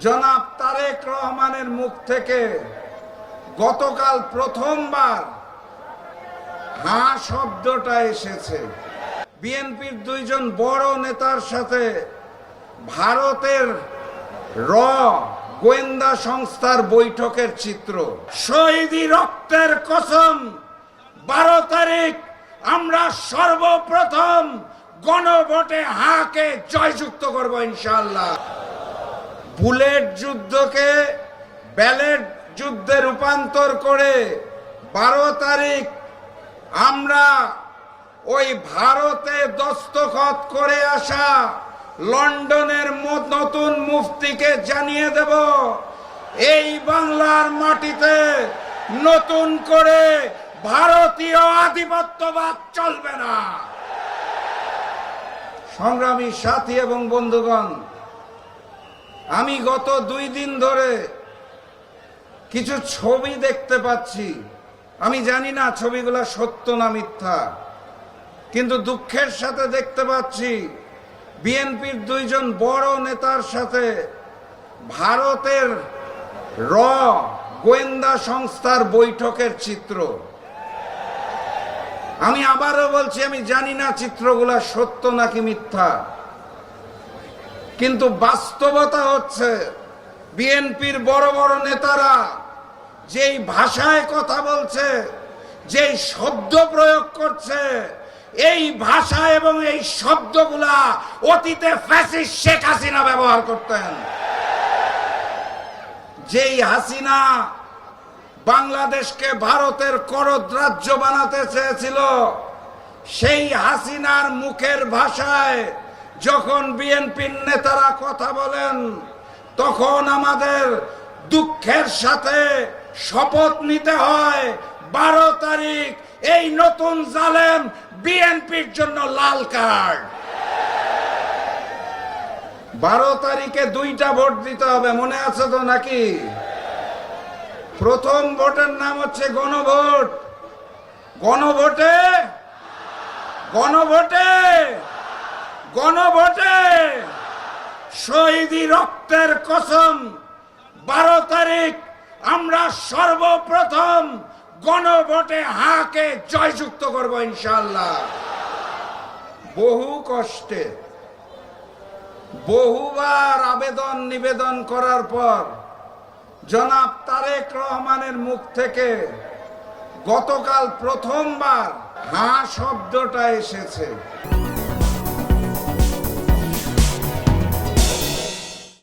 জনাব তারেক রহমানের মুখ থেকে গতকাল প্রথমবার হাঁ শব্দটা এসেছে। বিএনপির দুইজন বড় নেতার সাথে ভারতের র গোয়েন্দা সংস্থার বৈঠকের চিত্র। শহীদি রক্তের কসম, 12 তারিখ আমরা সর্বপ্রথম গণভোটে হাঁকে জয়যুক্ত করব ইনশাআল্লাহ। বুলেট যুদ্ধকে ব্যালেট যুদ্ধে রূপান্তর করে 12 তারিখ আমরা ওই ভারতে দস্তখত করে আসা লন্ডনের নতুন মুফতিকে জানিয়ে দেব, এই বাংলার মাটিতে নতুন করে ভারতীয় আধিপত্যবাদ চলবে না। সংগ্রামী সাথী এবং বন্ধুগণ, আমি গত 2 দিন ধরে কিছু ছবি দেখতে পাচ্ছি। আমি জানি না ছবিগুলো সত্য না মিথ্যা, কিন্তু দুঃখের সাথে দেখতে পাচ্ছি বিএনপির দুইজন বড় নেতার সাথে ভারতের র গোয়েন্দা সংস্থার বৈঠকের চিত্র। আমি আবারও বলছি, আমি জানি না চিত্রগুলো সত্য নাকি মিথ্যা, কিন্তু বাস্তবতা হচ্ছে বিএনপির বড় বড় নেতারা যেই ভাষায় কথা বলছে, যেই শব্দ প্রয়োগ করছে, এই ভাষা এবং এই শব্দগুলা অতীতে ফ্যাসিস্ট শেখ হাসিনা ব্যবহার করতেন। যেই হাসিনা বাংলাদেশকে ভারতের করদ রাজ্য বানাতে চেয়েছিল, সেই হাসিনার মুখের ভাষায় যখন বিএনপির নেতারা কথা বলেন, তখন আমাদের দুঃখের সাথে শপথ নিতে হয় 12 তারিখ এই নতুন জালেম বিএনপির জন্য লাল কার্ড। 12 তারিখে 2টা ভোট দিতে হবে, মনে আছে তো নাকি? প্রথম ভোটের নাম হচ্ছে গণভোট। গণভোটে গণভোটে গণভোটে শহীদি রক্তের কসম, 12 তারিখ আমরা সর্বপ্রথম গণভোটে হাঁকে জয়যুক্ত করব ইনশাআল্লাহ। বহু কষ্টে বহুবার আবেদন নিবেদন করার পর জনাব তারেক রহমানের মুখ থেকে গতকাল প্রথমবার হাঁ শব্দটা এসেছে।